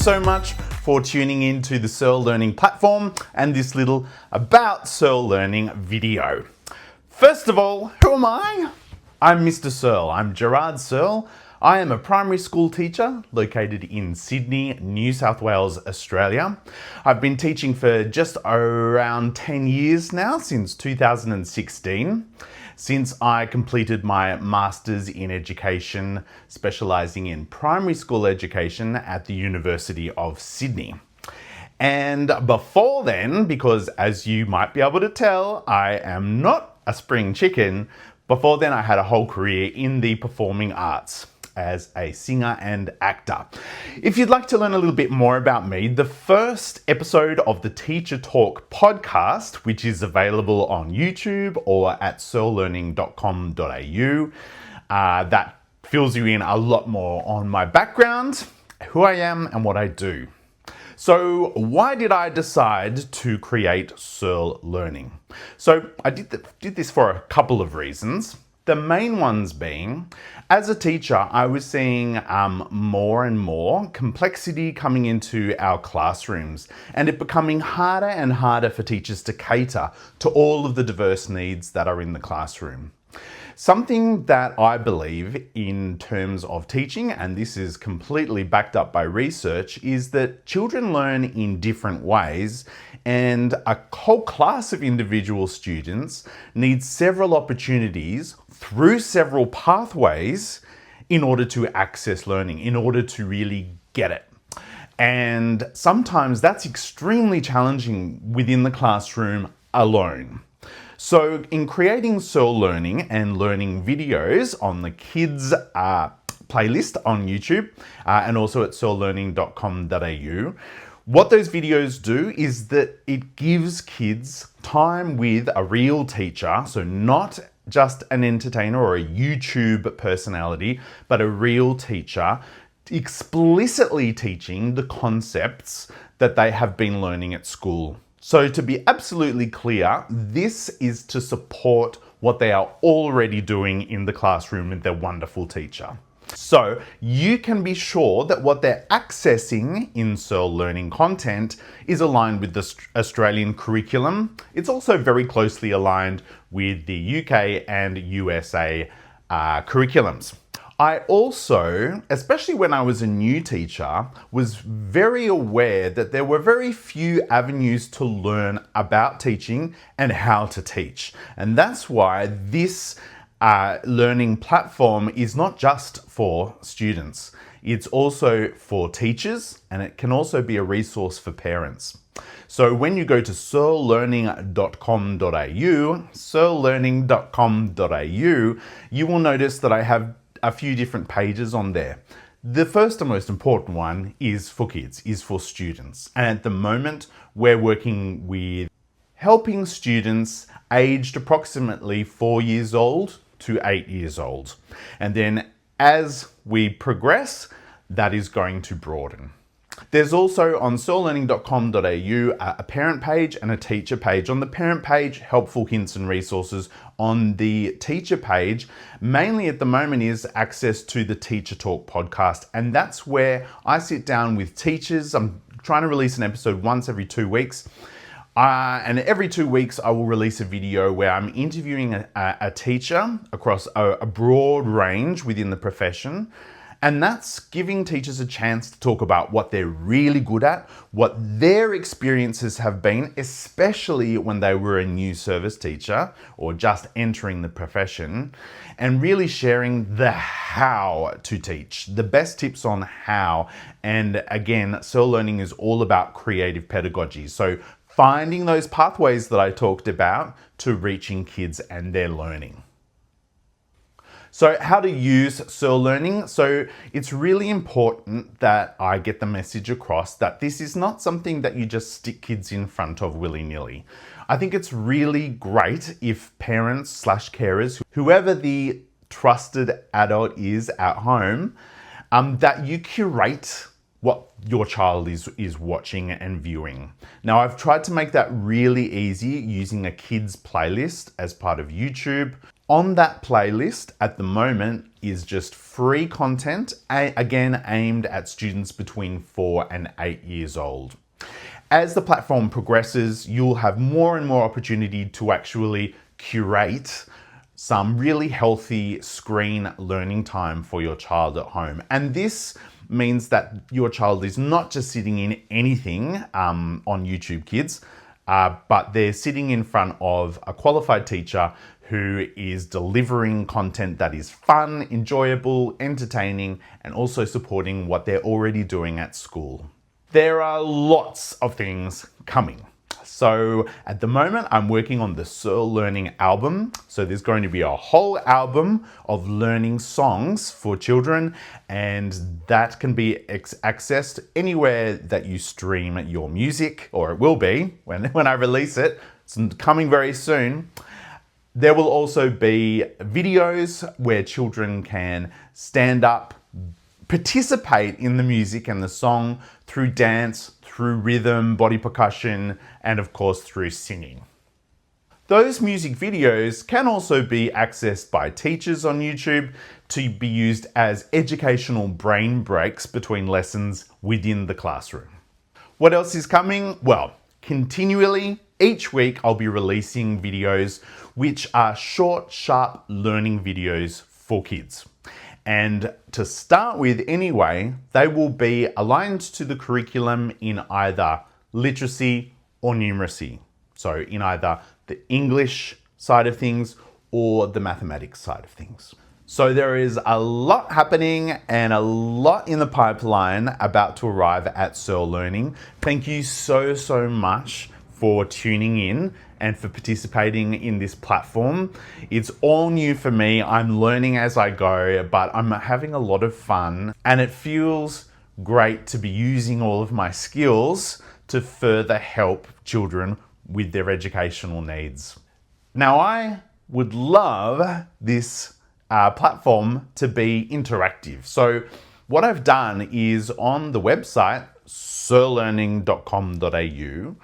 so much for tuning in to the SEARLE Learning platform and this little About SEARLE Learning video. First of all, who am I? I'm Mr Searle. I'm Gerard Searle. I am a primary school teacher located in Sydney, New South Wales, Australia. I've been teaching for just around 10 years now, since 2016, since I completed my Masters in Education, specialising in primary school education at the University of Sydney. And before then, because as you might be able to tell, I am not a spring chicken, before then I had a whole career in the performing arts as a singer and actor. If you'd like to learn a little bit more about me, the first episode of the Teacher Talk podcast, which is available on YouTube or at searlelearning.com.au, that fills you in a lot more on my background, who I am and what I do. So why did I decide to create SEARLE Learning? So I did this for a couple of reasons. The main ones being, as a teacher, I was seeing more and more complexity coming into our classrooms and it becoming harder and harder for teachers to cater to all of the diverse needs that are in the classroom. Something that I believe in terms of teaching, and this is completely backed up by research, is that children learn in different ways and a whole class of individual students need several opportunities through several pathways in order to access learning, in order to really get it. And sometimes that's extremely challenging within the classroom alone. So in creating SEARLE Learning and learning videos on the kids playlist on YouTube and also at searlelearning.com.au, what those videos do is that it gives kids time with a real teacher, so not just an entertainer or a YouTube personality, but a real teacher explicitly teaching the concepts that they have been learning at school. So to be absolutely clear, this is to support what they are already doing in the classroom with their wonderful teacher. So you can be sure that what they're accessing in SEARLE Learning content is aligned with the Australian curriculum. It's also very closely aligned with the UK and USA curriculums. I also, especially when I was a new teacher, was very aware that there were very few avenues to learn about teaching and how to teach. And that's why this learning platform is not just for students. It's also for teachers, and it can also be a resource for parents. So when you go to searlelearning.com.au, you will notice that I have a few different pages on there. The first and most important one is for kids, is for students. And at the moment, we're working with helping students aged approximately 4 years old to 8 years old. And then as we progress, that is going to broaden. There's also on searlelearning.com.au a parent page and a teacher page. On the parent page, helpful hints and resources. On the teacher page, mainly at the moment is access to the Teacher Talk podcast. And that's where I sit down with teachers. I'm trying to release an episode once every 2 weeks. And every 2 weeks, I will release a video where I'm interviewing a teacher across a broad range within the profession. And that's giving teachers a chance to talk about what they're really good at, what their experiences have been, especially when they were a new service teacher or just entering the profession, and really sharing the how to teach, the best tips on how. And again, SEARLE Learning is all about creative pedagogy. So finding those pathways that I talked about to reaching kids and their learning. So how to use SEARLE Learning. So it's really important that I get the message across that this is not something that you just stick kids in front of willy-nilly. I think it's really great if parents / carers, whoever the trusted adult is at home, that you curate what your child is watching and viewing. Now, I've tried to make that really easy using a kids playlist as part of YouTube. On that playlist at the moment is just free content, again aimed at students between 4 and 8 years old. As the platform progresses, you'll have more and more opportunity to actually curate some really healthy screen learning time for your child at home. And this means that your child is not just sitting in anything on YouTube Kids, but they're sitting in front of a qualified teacher who is delivering content that is fun, enjoyable, entertaining, and also supporting what they're already doing at school. There are lots of things coming. So at the moment, I'm working on the SEARLE Learning album. So there's going to be a whole album of learning songs for children, and that can be accessed anywhere that you stream your music, or it will be when I release it. It's coming very soon. There will also be videos where children can stand up, participate in the music and the song through dance, through rhythm, body percussion, and of course through singing. Those music videos can also be accessed by teachers on YouTube to be used as educational brain breaks between lessons within the classroom. What else is coming? Well, continually, each week I'll be releasing videos which are short, sharp learning videos for kids. And to start with anyway, they will be aligned to the curriculum in either literacy or numeracy. So in either the English side of things or the mathematics side of things. So there is a lot happening and a lot in the pipeline about to arrive at SEARLE Learning. Thank you so much for tuning in and for participating in this platform. It's all new for me. I'm learning as I go, but I'm having a lot of fun, and it feels great to be using all of my skills to further help children with their educational needs. Now, I would love this platform to be interactive. So what I've done is on the website, searlearning.com.au,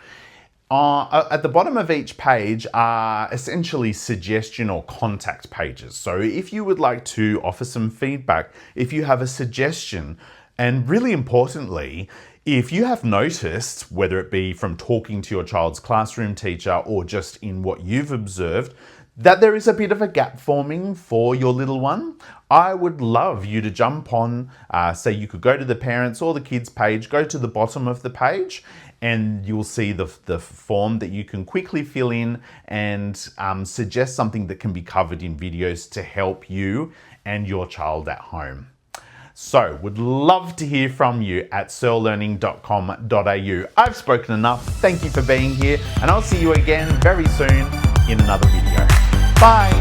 at the bottom of each page are essentially suggestion or contact pages. So if you would like to offer some feedback, if you have a suggestion, and really importantly, if you have noticed, whether it be from talking to your child's classroom teacher or just in what you've observed, that there is a bit of a gap forming for your little one, I would love you to jump on, say you could go to the parents or the kids page, go to the bottom of the page, and you'll see the form that you can quickly fill in and suggest something that can be covered in videos to help you and your child at home. So, would love to hear from you at searlearning.com.au. I've spoken enough. Thank you for being here, and I'll see you again very soon in another video. Bye.